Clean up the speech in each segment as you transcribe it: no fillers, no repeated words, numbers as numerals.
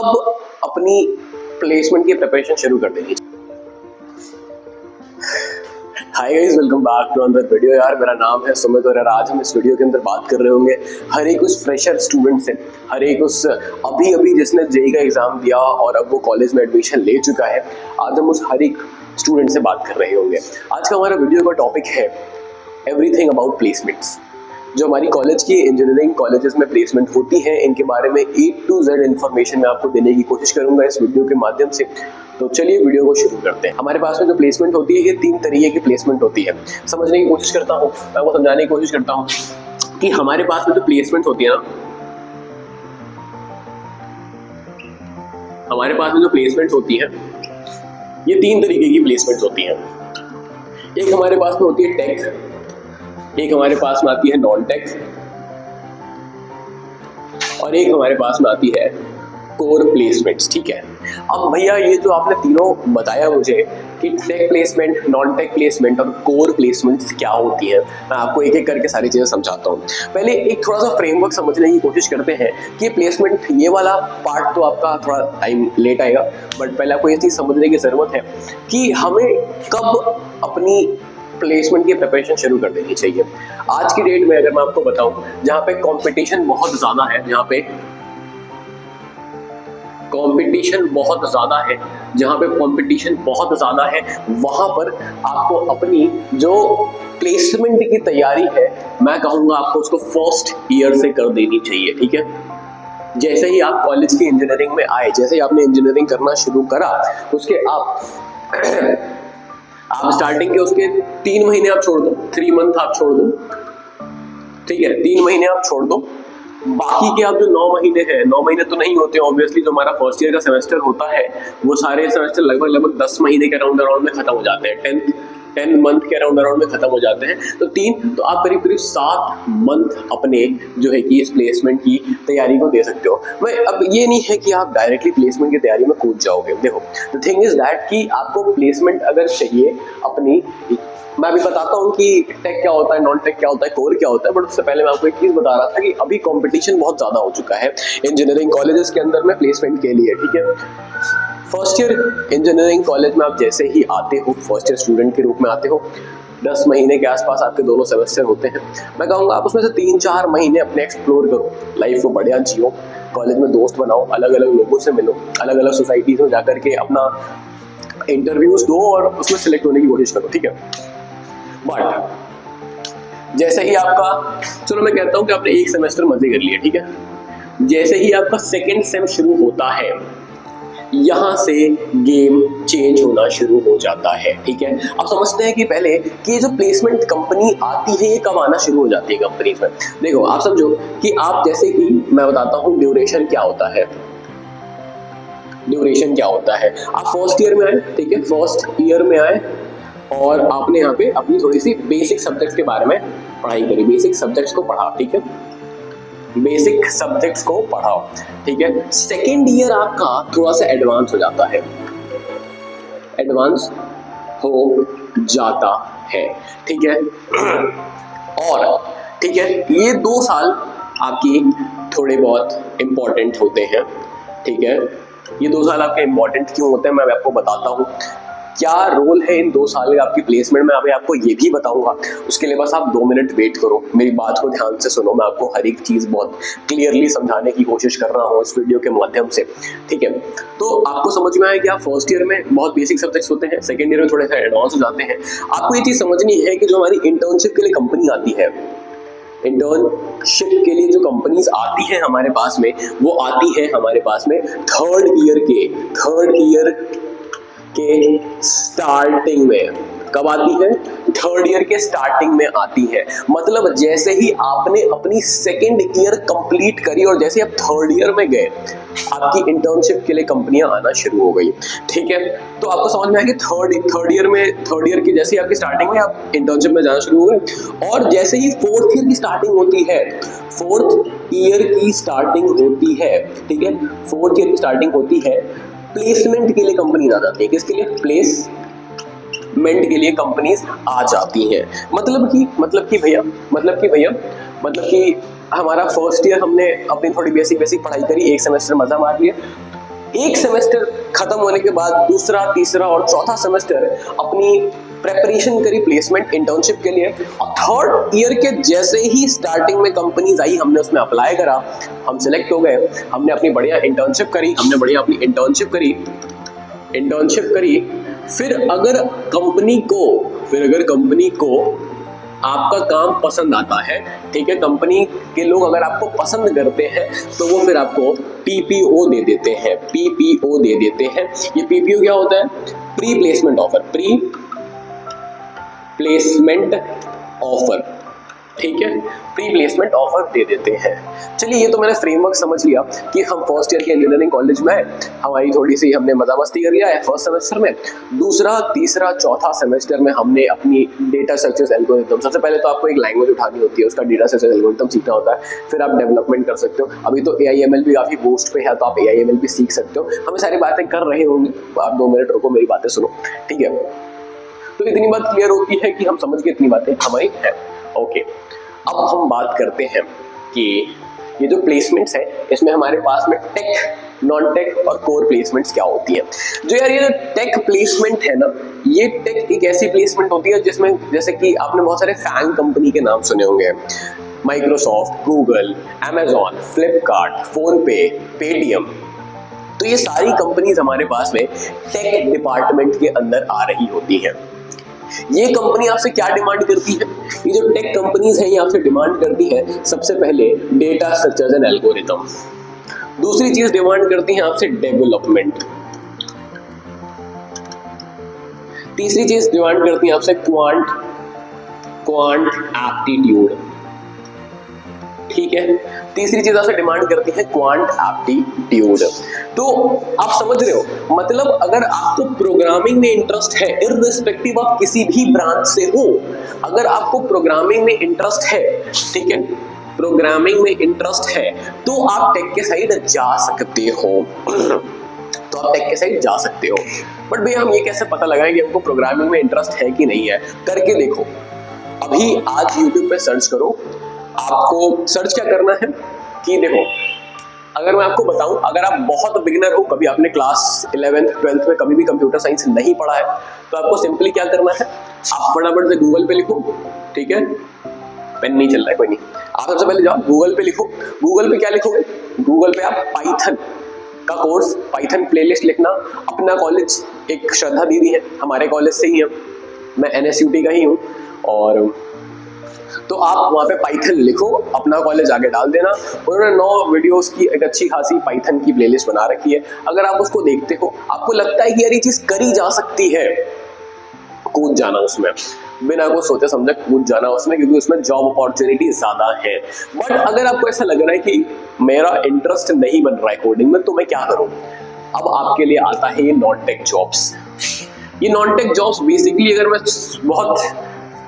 अब अपनी प्लेसमेंट की प्रिपरेशन शुरू कर देनी चाहिए। Hi guys, welcome back to another video. यार मेरा नाम है सुमित और आज हम इस वीडियो के अंदर बात कर रहे होंगे हर एक उस फ्रेशर स्टूडेंट से, हर एक उस अभी जिसने जेईई का एग्जाम दिया और अब वो कॉलेज में एडमिशन ले चुका है। आज हम उस हर एक स्टूडेंट से बात कर रहे होंगे। आज का हमारा वीडियो का टॉपिक है एवरीथिंग अबाउट प्लेसमेंट्स। जो हमारी कॉलेज की इंजीनियरिंग कॉलेजेस में प्लेसमेंट होती है, इनके बारे में A to Z इन्फॉर्मेशन मैं आपको देने की कोशिश करूंगा इस वीडियो के माध्यम से। तो चलिए वीडियो को शुरू करते हैं। हमारे पास में जो प्लेसमेंट होती है ये 3 तरीके की प्लेसमेंट होती है। समझने की कोशिश करता हूँ, मैं आपको समझाने की कोशिश करता हूँ कि हमारे पास में जो प्लेसमेंट होती है ना, हमारे पास में जो प्लेसमेंट होती है ये 3 तरीके की प्लेसमेंट होती है। एक हमारे पास में होती है टेक, एक हमारे पास में आती है नॉन टेक और एक हमारे पास में आती है कोर प्लेसमेंट्स। ठीक है, अब भैया ये जो आपने तीनों बताया मुझे कि tech placement, non tech placement और कोर प्लेसमेंट्स क्या होती है, मैं आपको एक एक करके सारी चीजें समझाता हूँ। पहले एक थोड़ा सा फ्रेमवर्क समझने की कोशिश करते हैं कि प्लेसमेंट ये वाला पार्ट तो आपका थोड़ा टाइम लेट आएगा, बट पहले आपको ये चीज समझने की जरूरत है कि हमें कब अपनी प्लेसमेंट की प्रिपरेशन शुरू कर देनी चाहिए। आज की डेट में अगर मैं आपको बताऊं, जहां पे कंपटीशन बहुत ज्यादा है, जहां पे कंपटीशन बहुत ज्यादा है, जहां पे कंपटीशन बहुत ज्यादा है, वहां पर आपको अपनी जो प्लेसमेंट की तैयारी है, मैं कहूंगा आपको उसको फर्स्ट ईयर से कर देनी चाहिए। ठीक है, जैसे ही आप कॉलेज की इंजीनियरिंग में आए, जैसे ही आपने इंजीनियरिंग करना शुरू करा, उसके आप स्टार्टिंग के उसके 3 महीने आप छोड़ दो, 3 मंथ आप छोड़ दो। ठीक है, 3 महीने आप छोड़ दो। बाकी के आप जो 9 महीने हैं, 9 महीने तो नहीं होते ऑब्वियसली, जो हमारा फर्स्ट ईयर का सेमेस्टर होता है वो सारे सेमेस्टर लगभग 10 महीने के अराउंड में खत्म हो जाते हैं, 10 मंथ के अराउंड में खत्म हो जाते हैं। तो 3 तो आप करीब 7 मंथ अपने जो है कि इस प्लेसमेंट की तैयारी को दे सकते हो। मैं अब ये नहीं है कि आप डायरेक्टली प्लेसमेंट की तैयारी में कूद जाओगे। देखो, द थिंग इज दैट कि आपको प्लेसमेंट अगर चाहिए अपनी, मैं अभी बताता हूँ कि टेक क्या होता है, नॉन टेक क्या होता है, कोर क्या होता है, बट उससे पहले मैं आपको एक चीज बता रहा था कि अभी कंपटीशन बहुत ज्यादा हो चुका है इंजीनियरिंग कॉलेजेस के अंदर में प्लेसमेंट के लिए। ठीक है, फर्स्ट ईयर इंजीनियरिंग कॉलेज में आप जैसे ही आते हो, फर्स्ट ईयर स्टूडेंट के रूप में आते हो, 10 महीने के आसपास आपके दोनों सेमेस्टर होते हैं। मैं कहूँगा आप उसमें से 3-4 महीने अपने एक्सप्लोर करो, लाइफ को बढ़िया जियो, कॉलेज में दोस्त बनाओ, अलग अलग लोगों से मिलो, अलग अलग सोसाइटीज में जाकर के अपना इंटरव्यूज दो और उसमें सिलेक्ट होने की कोशिश करो। ठीक है, बट जैसे ही आपका, चलो मैं कहता हूं कि आपने 1 सेमेस्टर मजे कर लिया, ठीक है, जैसे ही आपका सेकेंड सेम शुरू होता है, यहां से गेम चेंज होना शुरू हो जाता है। ठीक है, आप समझते हैं कि पहले कि जो प्लेसमेंट कंपनी आती है ये कब आना शुरू हो जाती है कंपनीज में। देखो, आप समझो कि आप जैसे कि मैं बताता हूं ड्यूरेशन क्या होता है। ड्यूरेशन क्या होता है, आप फर्स्ट ईयर में आए, ठीक है, फर्स्ट ईयर में आए और आपने यहाँ पे अपनी थोड़ी सी बेसिक सब्जेक्ट्स के बारे में पढ़ाई करी, बेसिक सब्जेक्ट्स को पढ़ा। ठीक है, बेसिक सब्जेक्ट्स को पढ़ाओ। ठीक है, सेकेंड ईयर आपका थोड़ा सा एडवांस हो जाता है, एडवांस हो जाता है। ठीक है, और ठीक है, ये 2 साल आपकी थोड़े बहुत इंपॉर्टेंट होते हैं। ठीक है, ये 2 साल आपके इंपॉर्टेंट क्यों होते हैं मैं आपको बताता हूँ। क्या रोल है इन 2 साल का आपकी प्लेसमेंट में, अभी आपको ये भी बताऊंगा। उसके लिए बस आप 2 मिनट वेट करो, मेरी बात को ध्यान से सुनो, मैं आपको हर एक चीज बहुत क्लियरली समझाने की कोशिश कर रहा हूँ इस वीडियो के माध्यम से। ठीक है, तो आपको समझ में आया कि आप फर्स्ट ईयर में बहुत बेसिक सब्जेक्ट्स होते हैं, सेकेंड ईयर में थोड़े से एडवांस हो जाते हैं। आपको ये चीज समझनी है कि जो हमारी इंटर्नशिप के लिए कंपनी आती है, इंटर्नशिप के लिए जो कंपनीज आती है हमारे पास में, वो आती है हमारे पास में थर्ड ईयर के स्टार्टिंग में। कब आती है? थर्ड ईयर के स्टार्टिंग में आती है। मतलब जैसे ही आपने अपनी सेकेंड ईयर कंप्लीट करी और जैसे आप थर्ड ईयर में गए, आपकी इंटर्नशिप के लिए कंपनियां आना शुरू हो गई। ठीक है, तो आपको समझ में आया कि थर्ड ईयर की जैसे आपकी स्टार्टिंग में आप इंटर्नशिप में जाना शुरू हो गए, और जैसे ही फोर्थ ईयर की स्टार्टिंग होती है, फोर्थ ईयर की स्टार्टिंग होती है, ठीक है, फोर्थ ईयर की स्टार्टिंग होती है, प्लेसमेंट के लिए कंपनी आ जाती है। किसके लिए? प्लेसमेंट के लिए कंपनीज आ जाती हैं। मतलब कि हमारा फर्स्ट ईयर हमने अपनी थोड़ी बेसिक पढ़ाई करी, 1 सेमेस्टर मजा मार लिया, एक सेमेस्टर खत्म होने के बाद दूसरा, तीसरा और चौथा सेमेस्टर अपनी प्रेपरेशन करी प्लेसमेंट इंटर्नशिप के लिए, और थर्ड ईयर के जैसे ही स्टार्टिंग में कंपनीज आई, हमने उसमें अप्लाई करा, हम सिलेक्ट हो गए, हमने अपनी बढ़िया इंटर्नशिप करी, फिर अगर कंपनी को आपका काम पसंद आता है, ठीक है, कंपनी के लोग अगर आपको पसंद करते हैं तो वो फिर आपको पीपीओ दे देते हैं, ये पीपीओ क्या होता है? प्री प्लेसमेंट ऑफर, ठीक है, प्री प्लेसमेंट ऑफर दे देते हैं। चलिए, ये तो मैंने फ्रेमवर्क समझ लिया कि हम फर्स्ट ईयर के इंजीनियरिंग कॉलेज में है, हमारी थोड़ी सी हमने मजा मस्ती कर लिया है फर्स्ट सेमेस्टर में। दूसरा, तीसरा, चौथा सेमेस्टर में हमने अपनी डेटा स्ट्रक्चर्स एल्गोरिथम, सबसे पहले तो आपको एक लैंग्वेज उठानी होती है, उसका डेटा स्ट्रक्चर्स एल्गोरिथम सीखना होता है, फिर आप डेवलपमेंट कर सकते हो। अभी तो AIML भी काफी बूस्ट पे है, तो आप AIML भी सीख सकते हो। हमें सारी बातें कर रहे होंगे, आप 2 मिनट रुको, मेरी बातें सुनो, ठीक है। तो इतनी बात क्लियर होती है कि हम समझ के इतनी बातें हमारी है, ओके। अब हम बात करते हैं कि ये जो प्लेसमेंट्स है, इसमें हमारे पास में टेक, नॉन टेक और कोर प्लेसमेंट्स क्या होती है। जो यार ये टेक प्लेसमेंट है ना, ये टेक एक ऐसी प्लेसमेंट होती है जिसमें, जैसे कि आपने बहुत सारे फैंग कंपनी के नाम सुने होंगे, Microsoft, Google, Amazon, Flipkart, PhonePe, Paytm, तो ये सारी कंपनीज हमारे पास में टेक डिपार्टमेंट के अंदर आ रही होती है। ये कंपनी आपसे क्या डिमांड करती है? ये जो टेक कंपनीज हैं, ये आपसे डिमांड करती है सबसे पहले डेटा स्ट्रक्चर्स एंड एल्गोरिथम। दूसरी चीज डिमांड करती है आपसे डेवलपमेंट। तीसरी चीज डिमांड करती है आपसे क्वांट एप्टीट्यूड, ठीक है। तीसरी चीज आपसे डिमांड करती है क्वांट एप्टीट्यूड। तो आप समझ रहे हो, मतलब अगर आपको प्रोग्रामिंग में इंटरेस्ट है, इर्रिस्पेक्टिव ऑफ किसी भी ब्रांच से हो, अगर आपको प्रोग्रामिंग में इंटरेस्ट है, ठीक है, प्रोग्रामिंग में इंटरेस्ट है, तो आप टेक के साइड जा सकते हो, बट भैया हम ये कैसे पता लगाएं कि हमको प्रोग्रामिंग में इंटरेस्ट है कि नहीं है? करके देखो, अभी आज यूट्यूब पे सर्च करो, आपको सर्च क्या करना है कि देखो, अगर मैं आपको बताऊं, अगर आप बहुत बिगिनर हो, कभी आपने क्लास 11th 12th में कभी भी कंप्यूटर साइंस नहीं पढ़ा है, तो आपको सिंपली क्या करना है, आप फटाफट से गूगल पे लिखो, ठीक है, पेन नहीं चल रहा है, कोई नहीं, आप सबसे पहले जाओ गूगल पे लिखो। गूगल पे क्या लिखोगे? गूगल पे आप पाइथन का कोर्स, पाइथन प्लेलिस्ट लिखना। अपना कॉलेज, एक श्रद्धा दीदी है, हमारे कॉलेज से ही है, मैं NSUT का ही हूँ, और तो आप वहाँ पे पाइथन लिखो, अपना कॉलेज आगे डाल देना। उन्होंने 9 वीडियोस की एक अच्छी खासी पाइथन की प्लेलिस्ट बना रखी है। अगर आप उसको देखते हो, आपको लगता है कि यार ये चीज करी जा सकती है, कूद जाना उसमें, बिना कुछ सोचे समझे कूद जाना उसमें, क्योंकि उसमें जॉब अपॉर्चुनिटी ज्यादा है। बट अगर आपको ऐसा लग रहा है कि मेरा इंटरेस्ट नहीं बन रहा है कोडिंग में, तो मैं क्या करूँ? अब आपके लिए आता है ये नॉन टेक जॉब्स। ये नॉन टेक जॉब्स बेसिकली, अगर मैं बहुत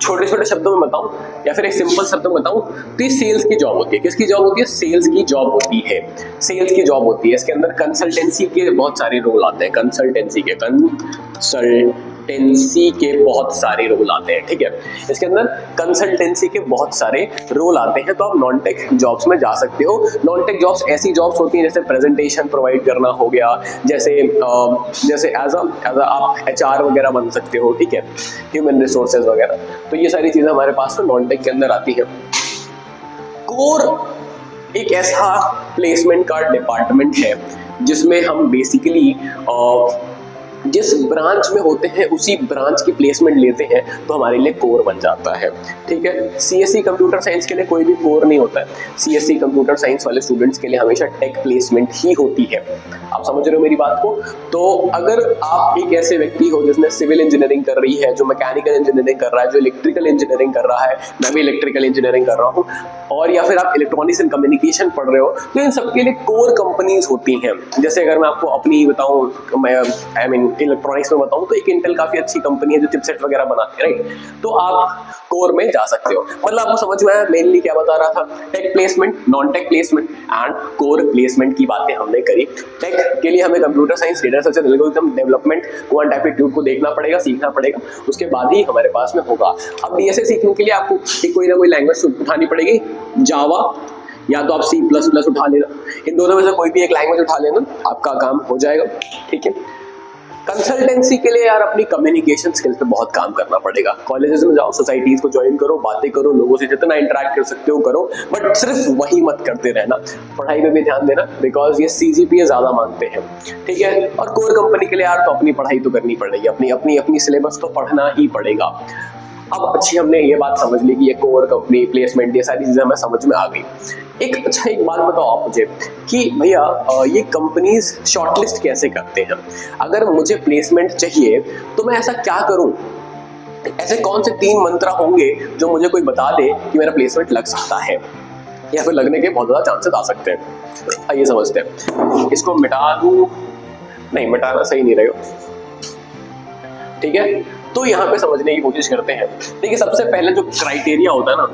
छोटे छोटे शब्दों में बताऊं या फिर एक सिंपल शब्दों में बताऊं, तो ये सेल्स की जॉब होती है। किसकी जॉब होती है? सेल्स की जॉब होती है, सेल्स की जॉब होती है। इसके अंदर कंसल्टेंसी के बहुत सारे रोल आते हैं, कंसल्टेंसी के बहुत सारे रोल आते हैं, ठीक है। इसके अंदर कंसल्टेंसी के बहुत सारे रोल आते हैं, तो आप नॉन टेक जॉब्स में जा सकते हो। नॉन टेक जॉब्स ऐसी जॉब्स होती हैं जैसे प्रेजेंटेशन प्रोवाइड करना हो गया, जैसे एज आप HR वगैरह बन सकते हो, ठीक है, ह्यूमन रिसोर्सेज वगैरह। तो ये सारी चीजें हमारे पास तो नॉन टेक के अंदर आती है। कोर एक ऐसा प्लेसमेंट का डिपार्टमेंट है जिसमें हम बेसिकली जिस ब्रांच में होते हैं उसी ब्रांच की प्लेसमेंट लेते हैं, तो हमारे लिए कोर बन जाता है, ठीक है। CSE कंप्यूटर साइंस के लिए कोई भी कोर नहीं होता है। CSE कंप्यूटर साइंस वाले स्टूडेंट्स के लिए हमेशा टेक प्लेसमेंट ही होती है। आप समझ रहे हो मेरी बात को? तो अगर आप एक ऐसे व्यक्ति हो जिसने सिविल इंजीनियरिंग कर रही है, जो मैकेनिकल इंजीनियरिंग कर रहा है, जो इलेक्ट्रिकल इंजीनियरिंग कर रहा है, मैं भी इलेक्ट्रिकल इंजीनियरिंग कर रहा हूँ, और या फिर आप इलेक्ट्रॉनिक्स एंड कम्युनिकेशन पढ़ रहे हो, तो इन सबके लिए कोर कंपनीज होती हैं। जैसे अगर मैं आपको अपनी बताऊं, मैं इलेक्ट्रॉनिक्स में बताऊं, तो एक इंटेल काफी अच्छी कंपनी है जो चिपसेट वगैरह बनाती है, राइट। तो आप कोर में जा सकते हो। मतलब आपको समझ में आया मेनली क्या बता रहा था? Tech placement, non tech placement and core placement की बातें हमने करी। टेक के लिए हमें computer science, data structure, algorithm, development, quant aptitude को देखना पड़ेगा, सीखना पड़ेगा, उसके बाद ही हमारे पास में होगा। अब DSA सीखने के लिए आपको कोई ना कोई लैंग्वेज उठानी पड़ेगी, जावा या तो आप C++ उठा लेना, इन दोनों में से कोई भी एक लैंग्वेज उठा लेना, आपका काम हो जाएगा। ठीक है, कंसल्टेंसी के लिए यार अपनी कम्युनिकेशन स्किल्स पे बहुत काम करना पड़ेगा। कॉलेजेस में जाओ, सोसाइटीज को ज्वाइन करो, बातें करो, लोगों से जितना इंटरेक्ट कर सकते हो करो, बट सिर्फ वही मत करते रहना, पढ़ाई पे भी ध्यान देना, बिकॉज ये CGPA ज्यादा मांगते हैं। ठीक है, और कोर कंपनी के लिए यार तो अपनी पढ़ाई तो करनी पड़ेगी, अपनी सिलेबस तो पढ़ना ही पड़ेगा। अब अच्छी हमने ये बात समझ ली कि ये कोर कंपनी, प्लेसमेंट, ये सारी चीजें हमें समझ में आ गई। एक बात बताओ आप मुझे कि भैया ये कंपनीज शॉर्टलिस्ट कैसे करते हैं? अगर मुझे प्लेसमेंट चाहिए तो मैं ऐसा क्या करूं? ऐसे कौन से 3 मंत्र होंगे जो मुझे कोई बता दे कि मेरा प्लेसमेंट लग सकता है या फिर लगने के बहुत ज्यादा चांसेस आ सकते हैं? आइए समझते हैं। इसको मिटा दूं? नहीं, मिटाना सही नहीं रहेगा। ठीक है, तो यहाँ पे समझने की कोशिश करते हैं। देखिए, सबसे पहले जो क्राइटेरिया होता है ना,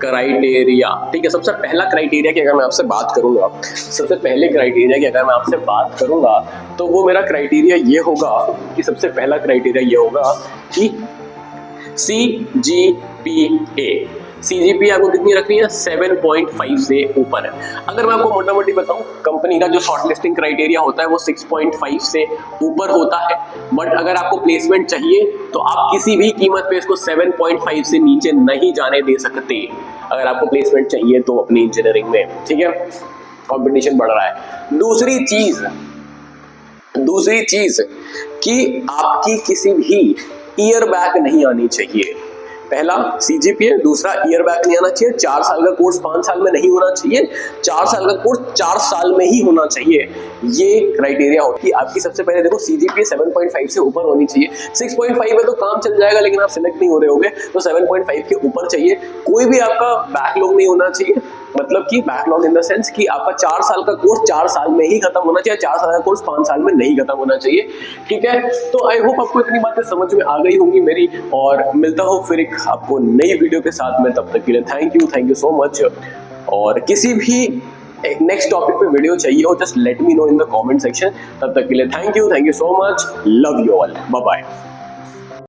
क्राइटेरिया, ठीक है, सबसे पहला क्राइटेरिया की अगर मैं आपसे बात करूंगा, सबसे पहले क्राइटेरिया की अगर मैं आपसे बात करूंगा तो वो मेरा क्राइटेरिया ये होगा कि सबसे पहला क्राइटेरिया ये होगा कि CGPA आपको कितनी रखनी है? 7.5 से ऊपर है। अगर मैं आपको मोटा मोटी बताऊं, कंपनी का जो शॉर्टलिस्टिंग क्राइटेरिया होता है वो 6.5 से ऊपर होता है, बट अगर आपको प्लेसमेंट चाहिए तो आप किसी भी कीमत पे इसको 7.5 से नीचे नहीं जाने दे सकते, अगर आपको प्लेसमेंट चाहिए तो अपनी इंजीनियरिंग में। ठीक है, कंपटीशन बढ़ रहा है। दूसरी चीज कि आपकी किसी भी ईयर बैक नहीं आनी चाहिए। पहला CGPA, दूसरा ईयर बैक नहीं आना चाहिए, 4 साल का कोर्स 5 साल में नहीं होना चाहिए, 4 साल का कोर्स 4 साल में ही होना चाहिए। ये क्राइटेरिया होती है आपकी। सबसे पहले देखो, CGPA 7.5 से ऊपर होनी चाहिए। 6.5 में तो काम चल जाएगा, लेकिन आप सिलेक्ट नहीं हो रहे होगे, तो 7.5 के ऊपर चाहिए। कोई भी आपका बैकलॉग नहीं होना चाहिए, मतलब कि बैकलॉग इन द सेंस कि आपका 4 साल का कोर्स 4 साल में ही खत्म होना चाहिए, 4 साल का कोर्स 5 साल में नहीं खत्म होना चाहिए। ठीक है, तो आई होप आपको इतनी बातें समझ में आ गई होंगी मेरी, और मिलता हूँ फिर एक आपको नई वीडियो के साथ में। तब तक के लिए थैंक यू सो मच। और किसी भी एक नेक्स्ट टॉपिक पे वीडियो चाहिए हो, just let me know in the comment section. तब तक के लिए thank you so much. Love you all, bye bye.